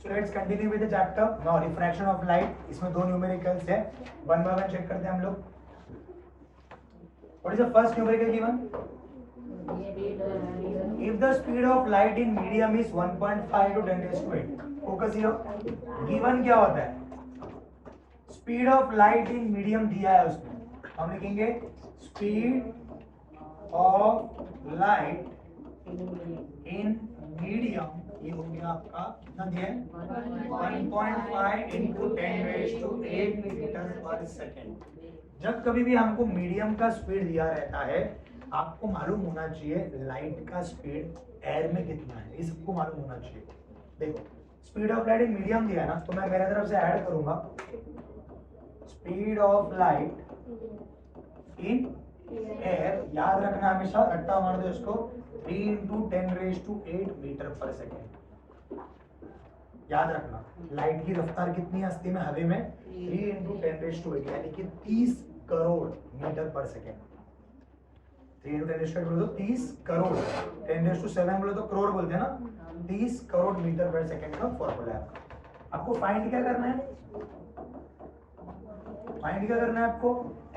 So let's continue with the chapter. Now refraction of light. इसमें दो numericals है. One by one check करते हैं हम लोग. What is the first numerical given? If the speed of light in medium is 1.5 to 10 raised to 8. Focus here. Given क्या होता है? Speed of light in medium दिया है उसमें. हम लिखेंगे speed of light in medium. ये हो गया आपका कितना दिया है 1.5 into 10 raised to 8 मीटर पर सेकेंड. जब कभी भी हमको मीडियम का स्पीड दिया रहता है आपको मालूम होना चाहिए लाइट का स्पीड एयर में कितना है. ये सबको मालूम होना चाहिए. देखो speed of light in medium दिया है ना तो मैं मेरे तरफ से ऐड करूंगा speed of light in air. याद रखना हमेशा रट्टा मार दो इसको 3 into 10 raised to 8 मीटर पर सेकेंड. याद रखना लाइट की रफ्तार कितनी है अस्ति में हवा में 3 into 10 raised to 8 यानी कि 30 करोड़ मीटर पर सेकेंड. 3 into 10 raised to 8 बोलो तो 30 करोड़. 10 raised to 7 बोलो तो करोड़ बोलते हैं ना. 30 करोड़ मीटर पर सेकेंड का फॉर्मूला है. आपको फाइंड क्या करना है? फाइंड क्या करना है आपको?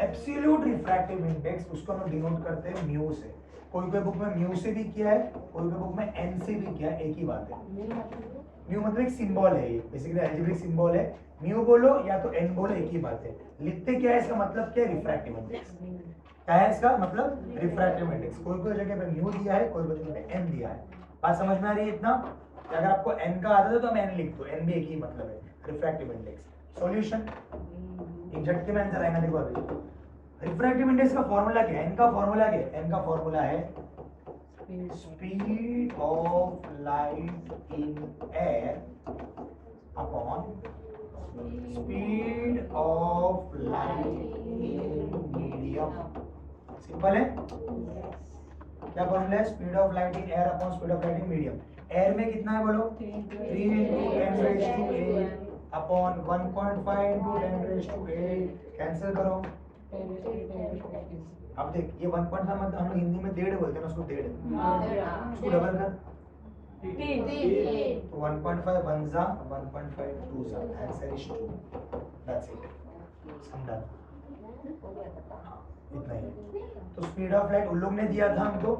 Absolute refractive index. उसको हम डिनोट करते हैं म्यू से. कोई कोई बुक में म्यू से भी किया है कोई कोई बुक में एन से भी किया है. एक ही बात है. म्यू मतलब एक सिंबल है. ये बेसिकली अलजेब्रिक सिंबल है. म्यू बोलो या तो एन बोलो एक ही बात है. लिखते क्या है इसका मतलब क्या है? Refractive index. क्या है इसका मतलब? Refractive index. कोई कोई जगह पे म्यू दिया है कोई कोई जगह पे एन दिया है. बात समझ में आ रही है इतना? अगर आपको एन का आता है तो हम एन लिख दो. एन भी एक ही मतलब है रिफ्रैक्टिव इंडेक्स. सॉल्यूशन एक झटके में आंसर आएगा. देखो अभी रिफ्रैक्टिव इंडेक्स का फॉर्मूला क्या है? एन का फॉर्मूला क्या है? एन का फॉर्मूला है speed of light in air upon speed of light in medium. Simple है. क्या फॉर्मूला है? Speed of light in air upon speed of light in medium. Air में कितना है बोलो? 3 into 10 raised to 8 upon 1.5 into 10 raised to 8. Cancel करो. अब देख ये 1.5 मतलब हम लोग हिंदी में डेढ़ बोलते हैं ना उसको डेढ़. उसको डबल कर 3 तो 1.5 1 जा 1.5 2 जा. Answer is 2. That's it. समझा? इतना ही. तो स्पीड ऑफ लाइट उन लोग ने दिया था हमको.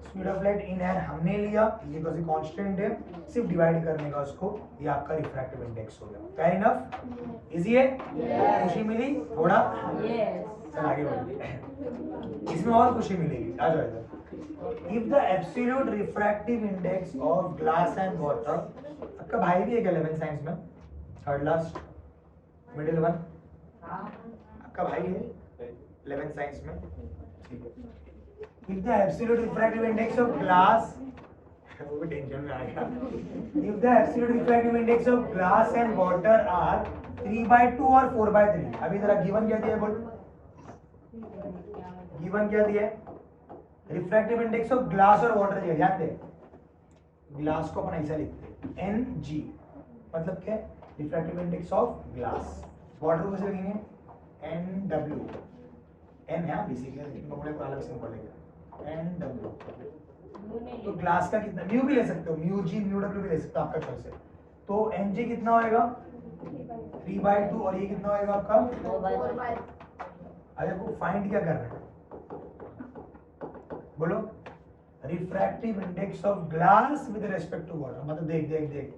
Speed of light in air हमने लिया. ये बिकॉज़ ये कांस्टेंट है. सिर्फ डिवाइड करने का उसको. ये आपका रिफ्रैक्टिव इंडेक्स हो गया. Fair enough? इजी है? खुशी मिली थोड़ा? चल आगे बढ़िए. इसमें और खुशी मिलेगी. आ जाओ इधर. If the absolute refractive index of glass and water. आपका भाई भी है 11th साइंस में थर्ड लास्ट मिडिल वन. आपका भाई है 11th साइंस में. ठीक है. If the absolute refractive index of glass वो भी टेंशन में आएगा. If the absolute refractive index of glass and water are 3/2 और 4/3. अभी जरा गिवन क्या दिया है बोल. गिवन क्या दिया है? रिफ्रैक्टिव इंडेक्स ऑफ ग्लास और वाटर दिया. ध्यान दे ग्लास को अपन ऐसा लिखते हैं Ng मतलब क्या है? Refractive index of glass. Water को कैसे लिखेंगे? Nw. N है बेसिकली को अलग से पढ़ेगा Nw. तो ग्लास का कितना? म्यू भी ले सकते हो. म्यू जी म्यू डब्ल्यू भी ले सकते हो आपका चॉइस है. तो Ng कितना होएगा? 3/2 और ये कितना होएगा आपका 4/3. अरे को फाइंड क्या करना है बोलो? Refractive index of glass with respect to water. मतलब देख देख देख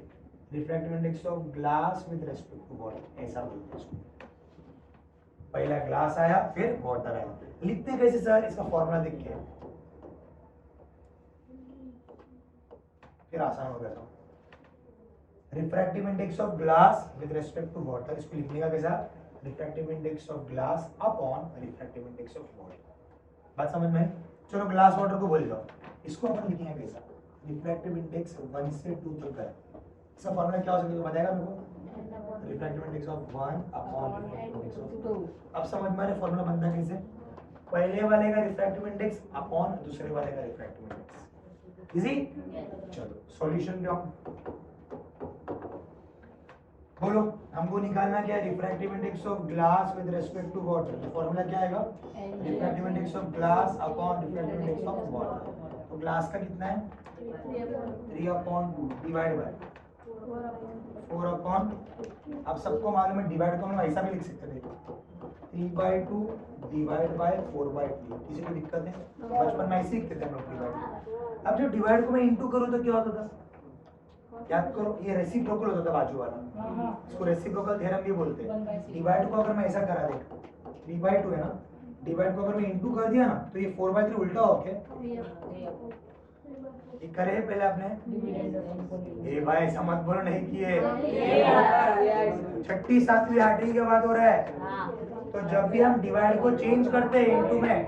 refractive index of glass with respect to water ऐसा बोलते हैं इसको. पहला ग्लास आया फिर वाटर आया. लिखते कैसे सर? इसका फॉर्मूला देख के फिर आसान हो गया था. Refractive index of glass with respect to water. इसको लिखने का कैसा? Refractive index of glass upon refractive index of water. बात समझ में? चलो ग्लास वाटर को बोल जाओ. इसको अपन लिखेंगे कैसा? रिफ्रैक्टिव इंडेक्स 1 से 2 तक है. इसका फॉर्मूला क्या हो सकता है बताएगा मेरे को? Refractive index of 1 upon refractive index of 2. अब समझ में आ रहा फॉर्मूला बनता कैसे? पहले वाले का रिफ्रैक्टिव इंडेक्स अपॉन दूसरे वाले का रिफ्रैक्टिव इंडेक्स. इजी? चलो सॉल्यूशन क्या बोलो. हमको निकालना क्या है? Refractive index of glass with respect to water. तो फॉर्मूला क्या आएगा? Refractive index of glass upon refractive index of water. तो ग्लास का कितना है? 3/2 डिवाइड बाय 4 अब सबको मालूम है डिवाइड को हम ऐसा भी लिख सकते थे 3/2 डिवाइड बाय 4/3। किसी को दिक्कत है? बचपन में ऐसे लिखते थे हम लोग डिवाइड। अब जब डिवाइड को मैं इंटू करूँ तो क्या होता था? याद करो, ये रेसिप्रोकल होता था बाजू वाला, इसको रेसिप्रोकल थ्योरम भी बोलते हैं। डिवाइड को अगर मैं ऐसा करा दे 3/2 है ना, डिवाइड को अगर मैं इंटू कर दिया ना तो ये 4/3 उल्टा हो क्या? ये करे पहले आपने? ए भाई ऐसा मत बोलो नहीं किए। छठी सातवीं आठवीं की बात हो रहा है। तो जब भी हम डिवाइड को चेंज करते हैं इनटू में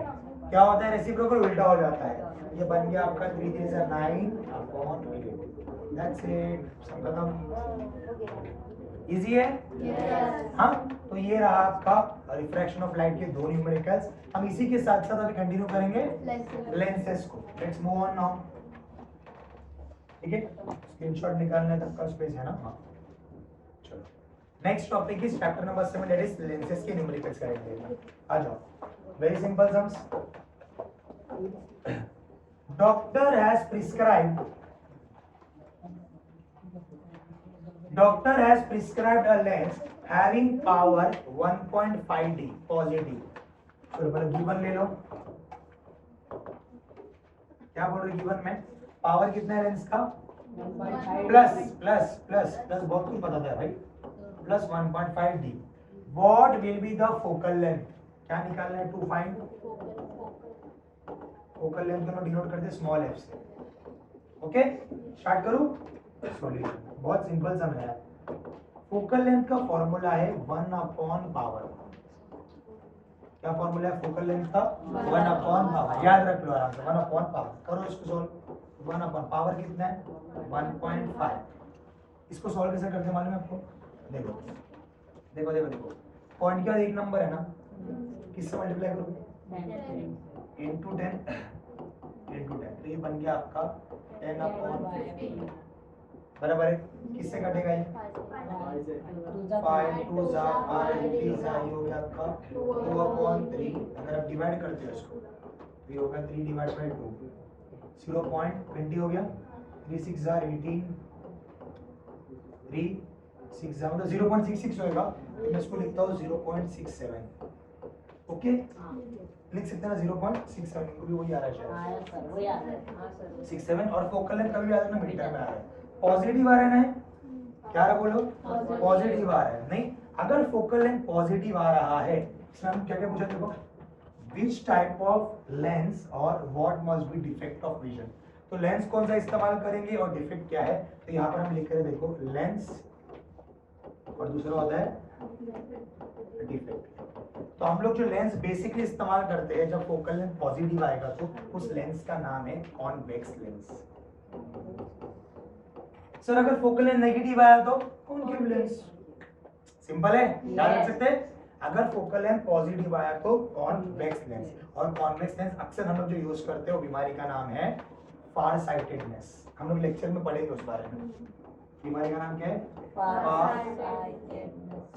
क्या होता है? रेसिप्रोकल उल्टा हो जाता है। ये बन गया आपका 3 3 9/8। दैट्स इट, खत्म। इजी है? हाँ, तो ये रहा आपका रिफ्रैक्शन ऑफ लाइट के दो न्यूमेरिकल्स। हम इसी के साथ साथ अभी कंटिन्यू करेंगे लेंसेस को। Let's move on now. ठीक है, स्क्रीनशॉट निकालने तक का स्पेस है ना? हाँ, चलो next topic is chapter number 7, that is lenses के न्यूमेरिकल्स करेंगे। आ जाओ, very simple sums. Doctor has prescribed a lens having power 1.5D positive। चलो पहले गिवन ले लो। क्या बोल रही गिवन में? पावर कितना है लेंस का? प्लस प्लस प्लस प्लस बहुत कुछ पता था भाई, plus 1.5D। What will be the focal length? क्या निकालना है? टू फाइंड फोकल लेंथ को डिनोट करते स्मॉल एफ से। ओके, स्टार्ट करूं? सॉल्यूशन बहुत सिंपल सम है। फोकल लेंथ का फॉर्मूला है 1/पावर। क्या फॉर्मूला है फोकल लेंथ का? 1/पावर। याद रख लो आराम से, 1/पावर। करो इसको सॉल्व। 1/पावर कितना है? 1.5। इसको सॉल्व कैसे करते हैं मालूम है आपको? देखो देखो देखो देखो, पॉइंट क्या एक नंबर है ना, किससे मल्टीप्लाई करोगे? इंटू 10 इंटू 10, तो ये बन गया आपका 10/15 बराबर है। किससे कटेगा ये? 5 2 जा 5 3 जा, ये हो गया आपका 2/3। अगर आप डिवाइड करते हो इसको तो ये होगा 3 डिवाइड बाय 2, 0.20 हो गया। 3 6 जा 18, 3 6 जा मतलब 0.66 होएगा। तो मैं इसको लिखता हूँ 0.67। ओके, लिख सकते हैं ना 0.67, इनको भी वही आ रहा है 67। और फोकल लेंथ कभी भी आ रहा है ना मीटर में आ रहा है। पॉजिटिव आ रहा है ना? क्या रहा बोलो? पॉजिटिव आ रहा है। नहीं, अगर फोकल लेंथ पॉजिटिव आ रहा है, इसमें हम क्या क्या पूछा? देखो, विच टाइप ऑफ लेंस और what must be defect of vision. तो लेंस कौन सा इस्तेमाल करेंगे और डिफेक्ट क्या है? तो यहाँ पर हम लिख रहे हैं, देखो लेंस और दूसरा होता है डिफेक्ट। तो हम लोग जो लेंस बेसिकली इस्तेमाल करते हैं जब फोकल लेंथ पॉजिटिव आएगा तो उस लेंस का नाम है कॉन्वेक्स लेंस। सर अगर फोकल लेंथ नेगेटिव आया तो कॉनकेव लेंस। सिंपल है, याद रख सकते हैं। अगर फोकल लेंथ पॉजिटिव आया तो कॉन्वेक्स लेंस। और कॉन्वेक्स लेंस अक्सर हम लोग जो यूज करते हैं वो बीमारी का नाम है फार साइटेडनेस। हम लोग लेक्चर में पढ़ेंगे उस बारे में। बीमारी का नाम क्या है? फार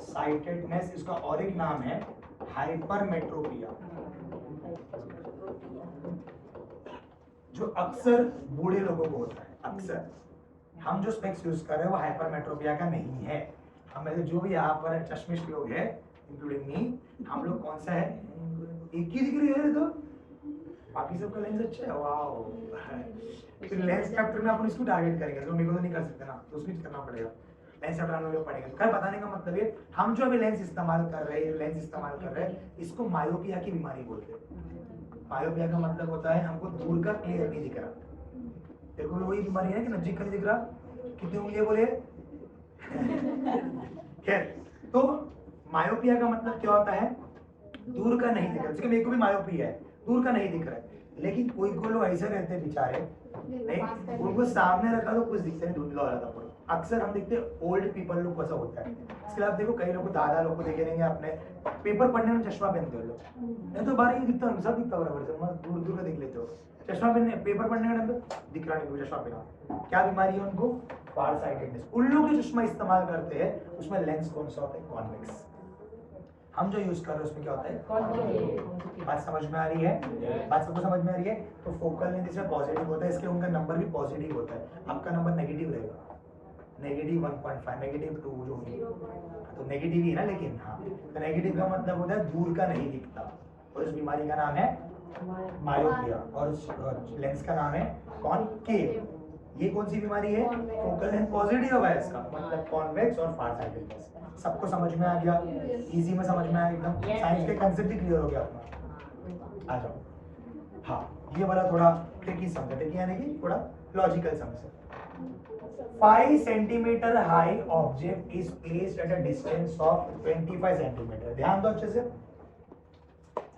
साइटेडनेस। इसका और एक नाम है हाइपरमेट्रोपिया, जो अक्सर बूढ़े लोगों को होता है। अक्सर हम जो स्पेक्स यूज कर रहे हैं वो हाइपरमेट्रोपिया का नहीं है। हम में से जो भी यहाँ पर चश्मिश लोग हैं इंक्लूडिंग मी, हम लोग कौन सा है? एक ही दिख रही है, तो बाकी सबका लेंस अच्छा है। वाह, फिर लेंस चैप्टर में अपन इसको टारगेट करेंगे, तो मेरे को तो नहीं कर सकते ना, तो उसको करना पड़ेगा। लेंस चैप्टर हम लोग पढ़ेंगे। खैर बताने का मतलब ये, हम जो अभी लेंस इस्तेमाल कर रहे हैं इसको मायोपिया की बीमारी बोलते हैं। मायोपिया का मतलब होता है हमको दूर का क्लियर नहीं दिख रहा। देखो वही बीमारी है कि नजदीक का नहीं दिख रहा। कितने उंगलियां बोले? खैर, तो मायोपिया का मतलब क्या होता है? दूर का नहीं दिख रहा। जैसे मेरे को भी मायोपिया है, दूर का नहीं दिख रहा है। लेकिन कोई लोग ऐसे रहते हैं बेचारे, नहीं उनको सामने रखा तो कुछ दिखते नहीं, धुंधला हो जाता पूरा। अक्सर हम देखते हैं ओल्ड पीपल लोग वैसा होता है। इसके अलावा देखो कई लोग दादा लोग को देखे रहेंगे अपने पेपर पढ़ने में चश्मा पहनते हो लोग, नहीं तो बाहर ही दिखता, सब दिखता बराबर से, मस्त दूर दूर का देख लेते हो। चश्मा पहनने पेपर पढ़ने का टाइम तो दिख रहा नहीं चश्मा पहना। क्या बीमारी है उनको? फार साइटेडनेस। उन लोग जो चश्मा इस्तेमाल करते हैं उसमें लेंस कौन सा होता है? कॉन्वेक्स। हम जो यूज कर रहे हैं उसमें क्या होता है? बात समझ में आ रही है? बात सबको समझ में आ रही है? तो फोकल लेंथ इसमें पॉजिटिव होता है, इसके उनका नंबर भी पॉजिटिव होता है। आपका नंबर नेगेटिव रहेगा। नेगेटिव 1.5 नेगेटिव 2 जो होगी तो नेगेटिव ही है ना, लेकिन हाँ तो नेगेटिव का मतलब होता है दूर का नहीं दिखता, और इस बीमारी का नाम है मायोपिया, और उस लेंस का नाम है कॉनकेव। ये कौन सी बीमारी है? फोकल लेंथ पॉजिटिव है इसका मतलब कॉन्वेक्स और फार साइडेड लेंस। सबको समझ में आ गया? इजी में समझ में आया एकदम, साइंस के कंसेप्ट ही क्लियर हो गया अपना। आ जाओ, हाँ ये वाला थोड़ा ट्रिकी समझ, ट्रिकी यानी कि थोड़ा लॉजिकल समझ। 5 centimetre high object is placed at a distance of 25 centimetre. ध्यान दो अच्छे से,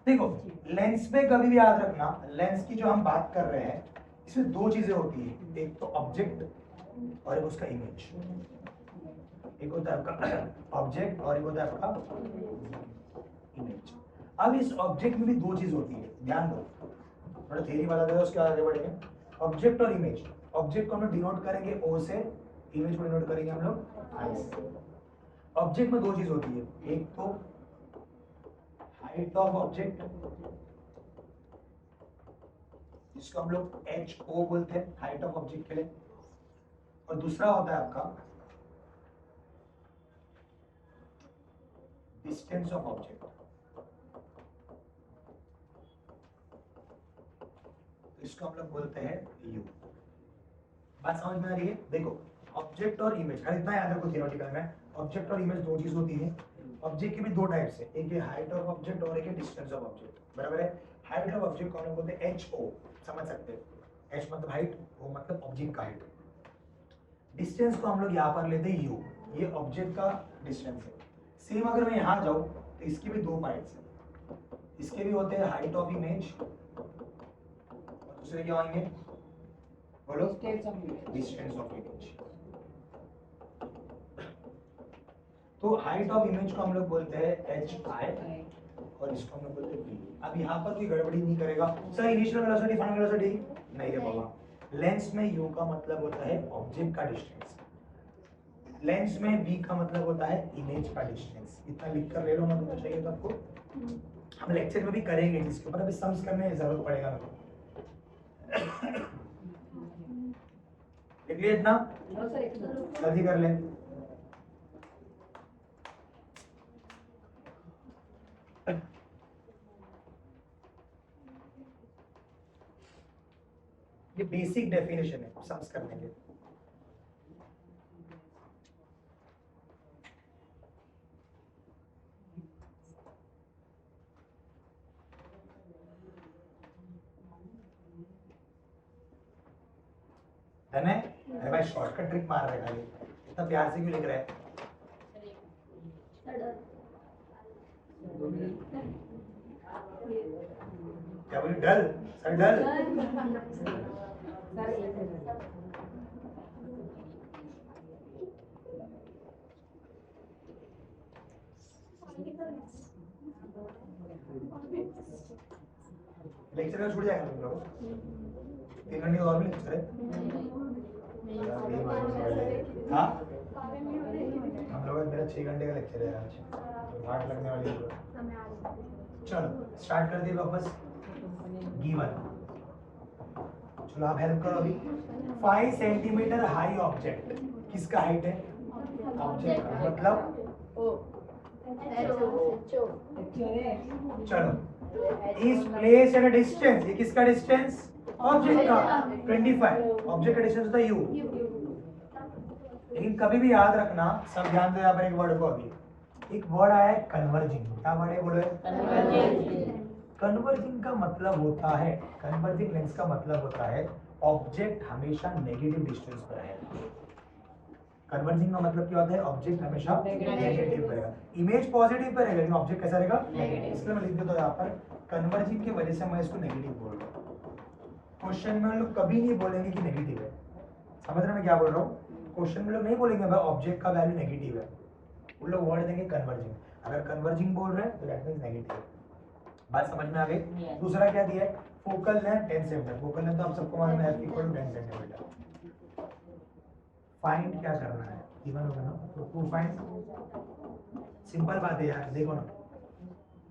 देखो लेंस पे कभी भी याद रखना, लेंस की जो हम बात कर रहे हैं इसमें दो चीजें होती है, एक तो ऑब्जेक्ट और एक उसका इमेज। एक होता है आपका ऑब्जेक्ट और एक होता है आपका इमेज। अब इस ऑब्जेक्ट में भी दो चीज होती है, ध्यान दो, थोड़ा थ्योरी बता दे उसके आगे बढ़ेंगे। ऑब्जेक्ट और इमेज, ऑब्जेक्ट को हम लोग डिनोट करेंगे ओ से, इमेज को डिनोट करेंगे हम लोग आई से। ऑब्जेक्ट में दो चीज होती है, एक तो हाइट ऑफ ऑब्जेक्ट जिसको हम लोग एच ओ बोलते हैं हाइट ऑफ ऑब्जेक्ट के लिए, और दूसरा होता है आपका डिस्टेंस ऑफ ऑब्जेक्ट, इसको हम लोग बोलते हैं यू। बात समझ में आ रही है? देखो ऑब्जेक्ट और इमेज, खाली इतना याद रखो थियोरेटिकल में, ऑब्जेक्ट और इमेज दो चीज होती है। ऑब्जेक्ट के भी दो टाइप्स है, एक है हाइट ऑफ ऑब्जेक्ट और एक है डिस्टेंस ऑफ ऑब्जेक्ट, बराबर है। हाइट ऑफ ऑब्जेक्ट को हम लोग बोलते हैं एच ओ, समझ सकते हैं, एच मतलब हाइट, ओ मतलब ऑब्जेक्ट का हाइट। डिस्टेंस को हम लोग यहाँ पर लेते हैं यू, ये ऑब्जेक्ट का डिस्टेंस है। सेम अगर मैं यहाँ जाऊँ तो इसके भी दो पार्ट्स हैं, इसके भी होते हैं हाइट ऑफ इमेज और दूसरे क्या होंगे बोलो, डिस्टेंस ऑफ इमेज। तो हाइट ऑफ इमेज को हम लोग बोलते हैं एच आई और इसको हम लोग बोलते हैं वी। अब यहाँ पर कोई गड़बड़ी नहीं करेगा sir, initial velocity final velocity नहीं रे बाबा। लेंस में यू का मतलब होता है ऑब्जेक्ट का डिस्टेंस, लेंस में वी का मतलब होता है इमेज का डिस्टेंस। इतना लिख कर ले लो, मतलब तो चाहिए तो आपको, हम लेक्चर में भी करेंगे जिसके ऊपर अभी सम्स करने की जरूरत पड़ेगा मेरे को। लिख लिया इतना, जल्दी कर ले। ये बेसिक डेफिनेशन है सम्स करने के। है ना? अरे भाई शॉर्टकट ट्रिक मार रहे हैं, इतना प्यार से क्यों लिख रहे हैं? क्या बोली? डल सर, डल लेक्चर में छूट जाएगा तुम लोग, 3 घंटे और भी लेक्चर है। हाँ हम लोग मेरा 6 घंटे का लेक्चर है आज, 8 लगने वाली है। चलो स्टार्ट कर दिए वापस। गिवन, चलो आप हेल्प करो अभी। 5 सेंटीमीटर हाई ऑब्जेक्ट, किसका हाइट है? ऑब्जेक्ट का मतलब चलो इस प्लेस एट अ डिस्टेंस, ये किसका डिस्टेंस? ऑब्जेक्ट का 25, ऑब्जेक्ट का डिस्टेंस होता है यू। लेकिन कभी भी याद रखना, सब ध्यान दो यहाँ पर एक वर्ड को, अभी एक वर्ड आया है कन्वर्जिंग। क्या वर्ड है बोलो? कन्वर्जिंग का मतलब होता है, कन्वर्जिंग लेंस का मतलब होता है ऑब्जेक्ट हमेशा नेगेटिव डिस्टेंस पर है। कन्वर्जिंग का मतलब क्या होता है? ऑब्जेक्ट हमेशा नेगेटिव रहेगा, इमेज पॉजिटिव पर रहेगा लेकिन ऑब्जेक्ट कैसा रहेगा? नेगेटिव। इसलिए मैं लिख देता हूं यहाँ पर कन्वर्जिंग की वजह से मैं इसको नेगेटिव बोल रहा हूँ। क्वेश्चन में लोग कभी नहीं बोलेंगे कि नेगेटिव है, समझ रहे मैं क्या बोल रहा हूँ? क्वेश्चन में लोग नहीं बोलेंगे भाई ऑब्जेक्ट का वैल्यू नेगेटिव है, वो लोग वर्ड देंगे कन्वर्जिंग। अगर कन्वर्जिंग बोल रहे हैं तो दैट मींस नेगेटिव। बात समझ में आ गई? दूसरा क्या दिया है? Focal length 10 centimetre. Focal length तो आप सबको मालूम है f = 10 सेंटीमीटर। फाइंड क्या करना है? गिवन होगा ना, तो टू फाइंड, सिंपल बात है यार। देखो ना,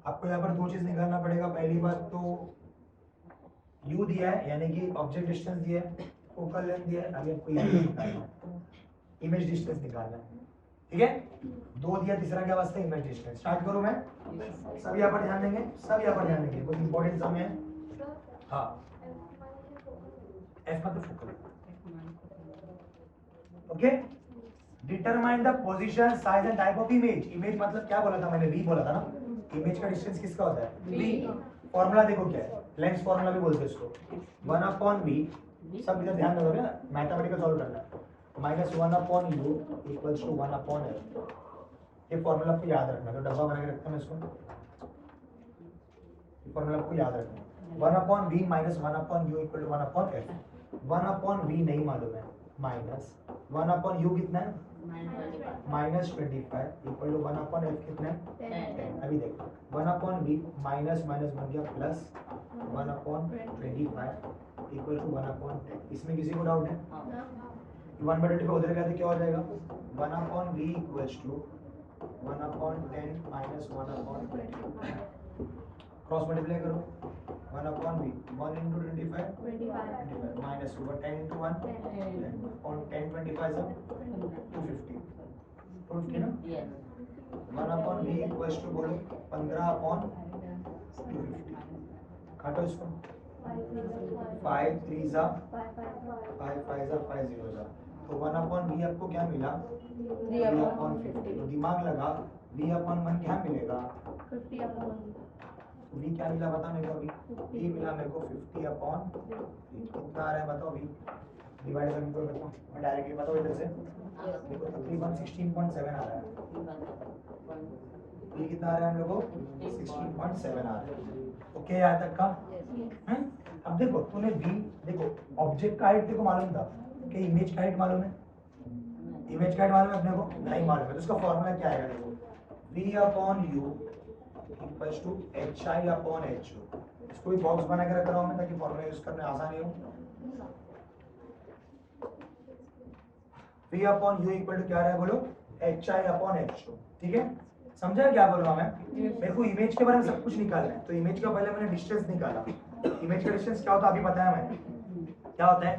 आपको यहाँ पर दो चीज निकालना पड़ेगा। पहली बात तो u दिया है यानी कि ऑब्जेक्ट डिस्टेंस दिया है, फोकल लेंथ दिया है, अभी आपको ये निकालना है। इमेज डिस्टेंस निकालना है, ठीक है। 2 दिया, तीसरा क्या वास्ता है, इमेज डिस्टेंस। स्टार्ट करूं मैं, सब यहाँ पर ध्यान देंगे, सब यहाँ पर ध्यान देंगे, कुछ इंपॉर्टेंट सम है। हाँ, एफ मतलब focal, okay. Determine the position, size and type of image. Image मतलब क्या बोला था मैंने, वी बोला था ना। इमेज का डिस्टेंस किसका होता है, वी। फॉर्मूला देखो क्या है, लेंस फॉर्मूला भी बोलते हैं इसको, 1/v। सब इधर ध्यान रखोगे ना, मैथमेटिकल सॉल्व करना है। -1/u equals to 1/f। ये फॉर्मूला आपको याद रखना, तो डब्बा बना के रखता हूं मैं इसको, ये फॉर्मूला आपको याद रखना। 1/v minus 1/u equal to 1/f। 1/v नहीं मालूम है, माइनस 1/u कितना है, -25 इक्वल टू 1/f कितना है, 10। अभी देखो 1/v माइनस माइनस बन गया प्लस 1/25 इक्वल टू 1/10। इसमें किसी को डाउट है? 1/25 उधर गया तो क्या हो जाएगा, 1/v equals to 1/10 minus 1/25। Cross multiply करो, 1/v 1 into 25 25 माइनस 10 into 1 10 और 10 25 से 250 250 ना। 1/v इक्वल्स टू बोलो 15/250। काटो इसको, 5 3 जा 5 5 जा 5 0 जा, तो 1/v आपको क्या मिला, 3/50। तो दिमाग लगा, v/1 क्या मिलेगा, 50/1। v क्या मिला बता मेरे को, v मिला मेरे को 50/3। कितना आ रहा है बताओ, v डिवाइड करके तो देखो, मैं डायरेक्टली बताओ इधर से, देखो तकरीबन 16.7 आ रहा है। v कितना आ रहा है हम लोग को, 16.7 आ रहा है। ओके यहाँ तक का। अब देखो तूने v, देखो ऑब्जेक्ट का हाइट देखो मालूम था कि इमेज का हाइट मालूम है, इमेज का हाइट मालूम है अपने को नहीं मालूम है, तो उसका फॉर्मूला क्या आएगा देखो, v/u इक्वल्स टू hi/ho। इसको भी बॉक्स बना के रख रहा हूं मैं ताकि फॉर्मूला यूज करने आसानी हो। v/u इक्वल टू क्या आ रहा है बोलो, hi/ho। ठीक है, समझा क्या बोल रहा हूं मैं। मेरे को इमेज के बारे में सब कुछ निकालना है, तो इमेज का पहले मैंने डिस्टेंस निकाला। इमेज का डिस्टेंस क्या होता है अभी बताया मैंने, क्या होता है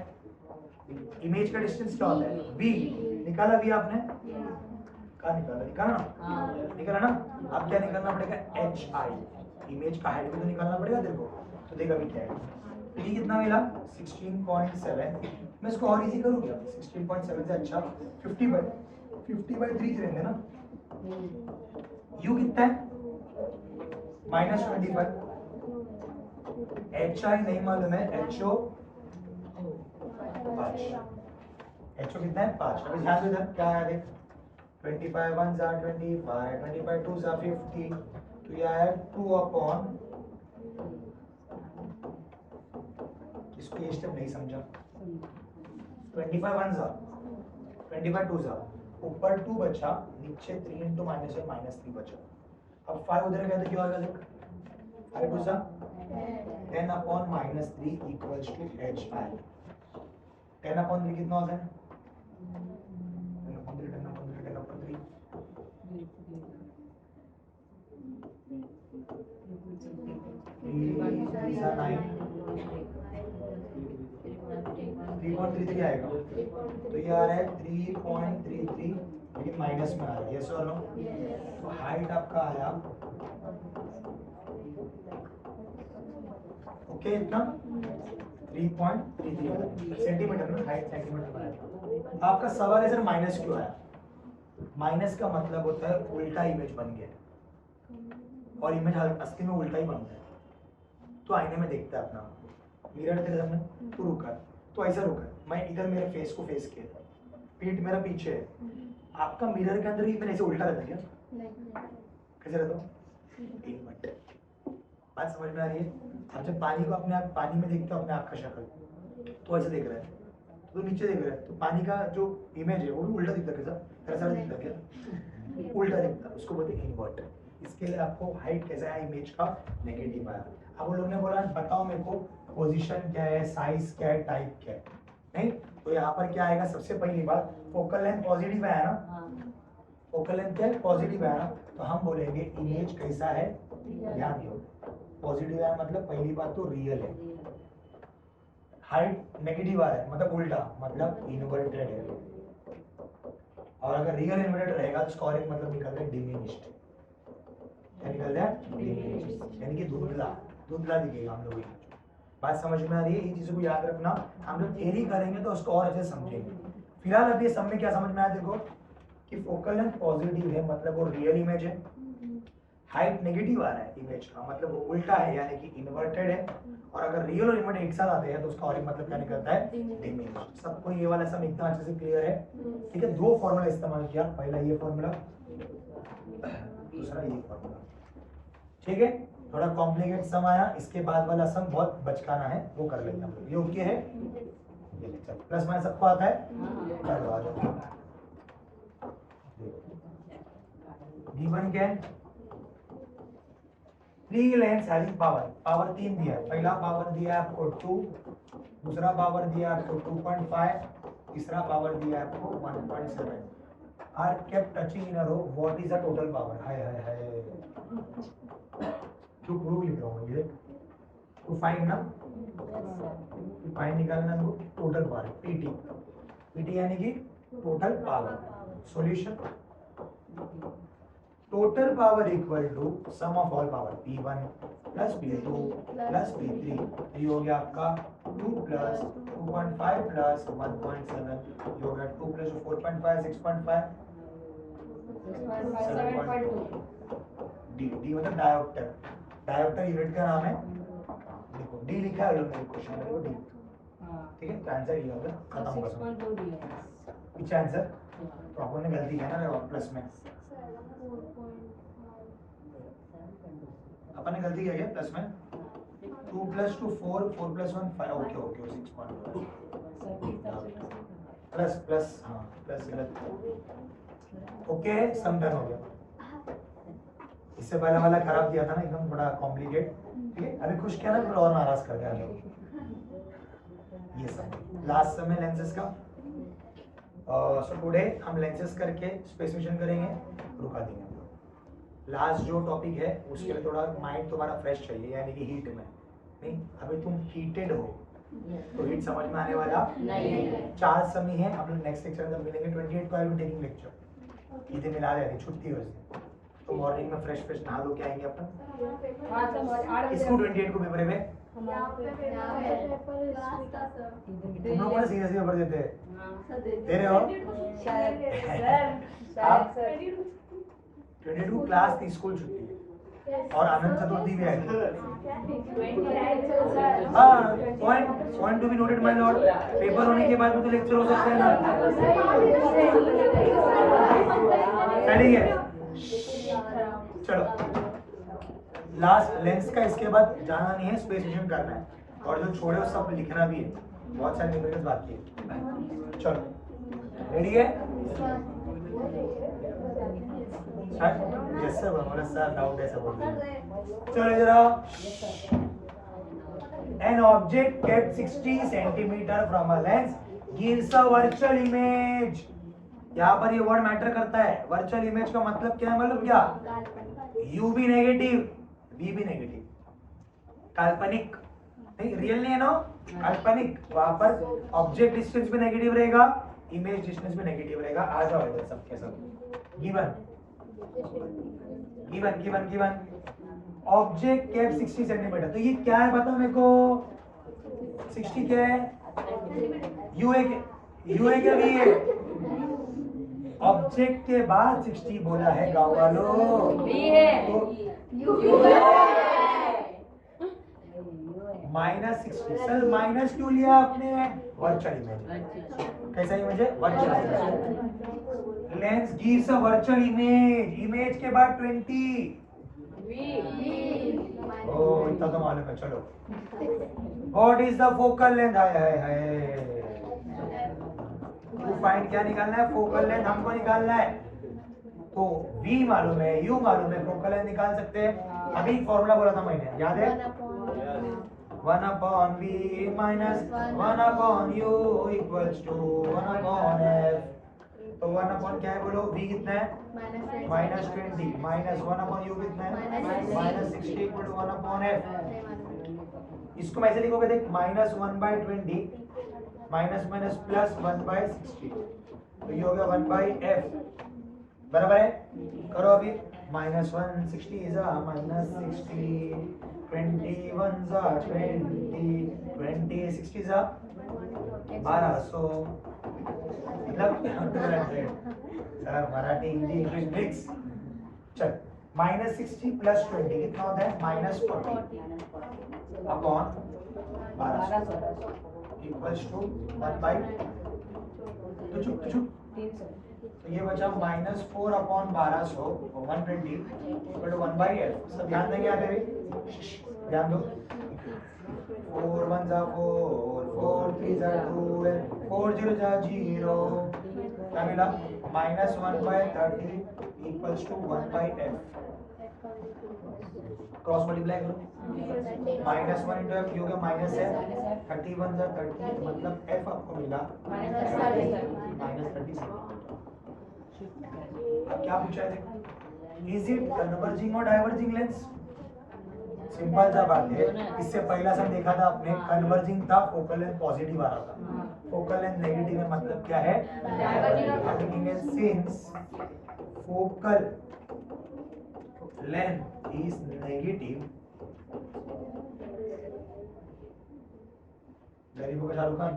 इमेज का डिस्टेंस, क्या होता है v। निकाला v आपने, कहाँ निकाला, निकाला ना, निकाला ना। अब क्या निकालना पड़ेगा, hi। इमेज का हाइट भी तो निकालना पड़ेगा तेरे को, तो देखा अभी क्या है, t कितना मिला 16.7। मैं इसको और इजी करूँ क्या, 16.7 से अच्छा 50/3 रहेंगे ना। u कितना है -25, hi नहीं मालूम है, ho 5, ho कितना है 5। अभी ध्यान दो इधर क्या आया देख, 25 1 जा 25 25 2 जा 50, तो ये आया 2/, इसको ये स्टेप नहीं समझा, 25 1 जा 25 2 जा, ऊपर 2 बचा, नीचे 3 into -3 बचा। अब 5 उधर गया तो क्या होगा देख, 5 2 जा 10/-3 इक्वल्स टू hi। 10/3 कितना होता है, 10/3 3.33 आएगा, तो ये आ रहा है 3.33, लेकिन माइनस में आ रहा है, यस और नो। तो हाइट आपका आया ओके इतना 3.33 सेंटीमीटर में, हाइट सेंटीमीटर में आया। आपका सवाल है सर माइनस क्यों आया, माइनस का मतलब होता है उल्टा इमेज बन गया, और इमेज असली में उल्टा ही बनता है। तो आईने में देखता है अपना, मिरर तेरे सामने, तू रुका, तो ऐसा रुका, मैं इधर मेरे फेस को फेस किया, पीठ मेरा पीछे है, आपका मिरर के अंदर भी मैंने ऐसे उल्टा रहता क्या, कैसे रहता हूँ, बात समझ में आ रही है। आप जब पानी को अपने आप पानी में देखते हो अपने आप का शक्ल, तो ऐसे देख रहा है, तो नीचे देख रहा है, तो पानी का जो इमेज है वो भी उल्टा दिखता है, कैसा दिखता क्या, उल्टा दिखता है, उसको बोलते हैं इन्वर्ट। इसके लिए आपको हाइट कैसा है, इमेज का नेगेटिव आया। अब उन लोगों ने बोला बताओ मेरे को पोजीशन क्या है, साइज क्या है, टाइप क्या है, नहीं तो यहाँ पर क्या आएगा, सबसे पहली बात फोकल लेंथ पॉजिटिव है ना, फोकल लेंथ क्या है पॉजिटिव है ना, तो हम बोलेंगे इमेज कैसा है, ध्यान दो पॉजिटिव है मतलब पहली बात तो रियल है। हाइट नेगेटिव आ रहा है मतलब उल्टा, मतलब इन्वर्टेड है। और अगर रियल इन्वर्टेड रहेगा तो उसका और एक मतलब निकलता है डिमिनिश्ड। क्या निकलता है? डिमिनिश्ड, यानी कि धुंधला धुंधला दिखेगा हम लोग। बात समझ में आ रही है? इन चीजों को याद रखना, हम जब थ्योरी करेंगे तो उसको और अच्छे से समझेंगे। फिलहाल अभी सब में क्या समझ में आया देखो कि फोकल लेंथ पॉजिटिव है मतलब वो रियल इमेज है, हाइट नेगेटिव आ रहा है इमेज का मतलब वो उल्टा है यानी कि इन्वर्टेड है, और अगर रियल और इन्वर्टेड एक साथ आते हैं तो उसका और एक मतलब क्या निकलता है? डिमिनिश्ड। सबको ये वाला सब इतना अच्छे से क्लियर है? ठीक है, दो फॉर्मूला इस्तेमाल किया, पहला ये फॉर्मूला, दूसरा ये फॉर्मूला। ठीक है, थोड़ा कॉम्प्लिकेट सम आया, इसके बाद वाला सम बहुत बचकाना है, वो कर लेते हैं हम लोग। ये ओके है? प्लस माइनस सबको आता है? चलो आ जाओ। गिवन क्या है? 3 लेंस हैविंग पावर 3 दिया है। पहला पावर दिया है आपको 2, दूसरा पावर दिया है आपको 2.5, तीसरा पावर दिया है आपको 1.7 are kept touching in a row, what is the total power? हाय हाय हाय, क्यों प्रूव लिख रहा हूँ ये? टू फाइंड ना, टू फाइंड निकालना है टोटल पावर, पीटी। पीटी यानी कि total power. Solution, total power equal to sum of all power P1 plus P2 plus P3। ये हो गया आपका 2 प्लस 2.5 प्लस 1.7, ये हो गया 2 प्लस 4.5 6.5 7.2। डी मतलब डायोप्टर, डायोप्टर यूनिट का नाम है, देखो डी लिखा है क्वेश्चन में, देखो डी। ठीक है, तो आंसर ये होगा, खत्म होगा। पीछे आंसर तो अपन ने गलती किया ना प्लस में, अपन ने गलती किया प्लस में। 2 plus 2 4, 4 plus 1 5, okay okay 6.5 plus plus, हाँ प्लस गलत, ओके सम डन हो गया। इससे पहले वाला खराब दिया था ना एकदम बड़ा कॉम्प्लिकेट। ठीक है, अभी खुश किया ना फिर और नाराज कर दिया लोग। ये सब लास्ट समय लेंसेज का। सो टुडे हम लेंसेज करके स्पेसिफिकेशन करेंगे, रुका देंगे हम लोग। लास्ट जो टॉपिक है उसके लिए थोड़ा माइंड तुम्हारा फ्रेश चाहिए, यानी कि हीट में नहीं, अभी तुम हीटेड हो तो हीट समझ में आने वाला नहीं। 4 समय है, हम लोग नेक्स्ट लेक्चर में मिलेंगे। 28 को आई विल टेकिंग लेक्चर, इधर मिला रहे थे छुट्टी वजह तो मॉर्निंग में फ्रेश फ्रेश नहा लो के आएंगे अपन। इसको 28 को पेपर में तुम लोग बड़ा सीरियस पेपर देते हैं, दे रहे हो? 22 क्लास थी, स्कूल छुट्टी और आनंद चतुर्थी भी आई थी। हाँ, point to be noted my Lord, paper होने के बाद भी तो लेक्चर हो सकते हैं ना। ठीक है, चलो लास्ट लेंस का, इसके बाद जाना नहीं है, स्पेसिफिकेशन करना है और जो छोड़े वो सब लिखना भी है, बहुत सारे न्यूमेरिकल्स बाकी है। चलो रेडी है? यस सर, बोला सर डाउट है सब। चलो इधर आओ। An object kept 60 centimeter from a lens gives a virtual image। यहाँ पर ये वर्ड मैटर करता है। वर्चुअल इमेज का मतलब क्या है मालूम क्या? U भी नेगेटिव, V भी नेगेटिव, काल्पनिक नहीं, रियल नहीं है ना, काल्पनिक। वहां पर ऑब्जेक्ट डिस्टेंस भी नेगेटिव रहेगा, इमेज डिस्टेंस भी नेगेटिव रहेगा। आ जाओ इधर सबके सब। Given given given given object kept 60 centimetre, तो ये क्या है बता मेरे को? 60 क्या है? U है क्या? U है क्या? V है। ऑब्जेक्ट के बाद 60 बोला है गाँव वालों, -60। सर माइनस क्यों लिया आपने? वर्चुअल इमेज, कैसा इमेज है? Virtual image. Lens gives a virtual image, image के बाद 20। ओ इतना तो मालूम है। चलो what is the focal length? हाय हाय हाय, टू फाइंड क्या निकालना है? फोकल लेंथ हमको निकालना है। तो V मालूम है, U मालूम है, फोकल लेंथ निकाल सकते हैं। अभी फॉर्मूला बोला था मैंने, याद है? 1/V minus 1/U equals to 1/F। तो 1/ क्या है बोलो? V कितना है? -20 माइनस 1/U कितना है? -60 इक्वल टू 1/F। इसको मैं ऐसे लिखोगे देख, -1/20 माइनस माइनस प्लस 1/60। तो ये हो गया 1/f बराबर है। करो अभी -1 60 जा -60 21 जा 20 20 60 जा 1200 मतलब 200 sir Marathi Hindi English mix. चल -60 + 20 कितना होता है -40 अपॉन 1200 इक्वल्स टू 1/, तो चुप तो ये बचा -4 अपॉन 1200 120 बट 1/f। सब ध्यान देंगे आगे भी ध्यान दो। 4 1 जा 4 4 3 जा 12 4 0 जा 0 क्या मिला -1/30 equals to 1/f। Cross multiply करो -1 इंटू f हो गया माइनस है 31 जा 30 मतलब f आपको मिला -30। अब क्या पूछा है, इज इट कन्वर्जिंग और डाइवर्जिंग लेंस? सिंपल सा बात है। इससे पहला सब देखा था आपने, कन्वर्जिंग था फोकल लेंथ पॉजिटिव आ रहा था, फोकल लेंथ नेगेटिव है मतलब क्या है diverging. Since focal length is negative, गरीबों का Shahrukh Khan,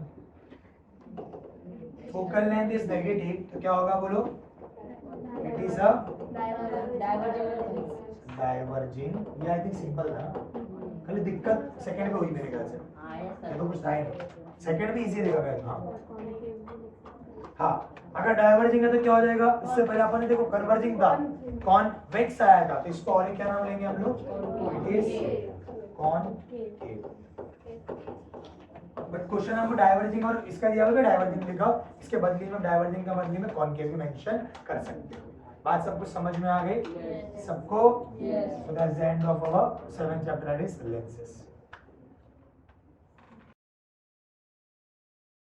focal length is negative तो क्या होगा बोलो, इट इज अ डाइवर्जिंग। ये आई थिंक सिंपल था, खाली दिक्कत सेकंड पे हुई मेरे ख्याल से, ये तो कुछ था ही नहीं, सेकंड भी इजी रहेगा मेरे। हाँ अगर डाइवर्जिंग है तो क्या हो जाएगा, इससे पहले अपन ने देखो कन्वर्जिंग था, कॉन्वेक्स आया था, तो इसको और क्या नाम लेंगे हम लोग, it is concave. But question हमको डाइवर्जिंग और इसका दिया होगा डाइवर्जिंग लिखा, इसके बदले में डाइवर्जिंग का बदले में कॉनकेव भी मेंशन कर सकते हो। बात सब कुछ समझ में आ गई सबको? So that's the end of our 7th chapter, that is lenses.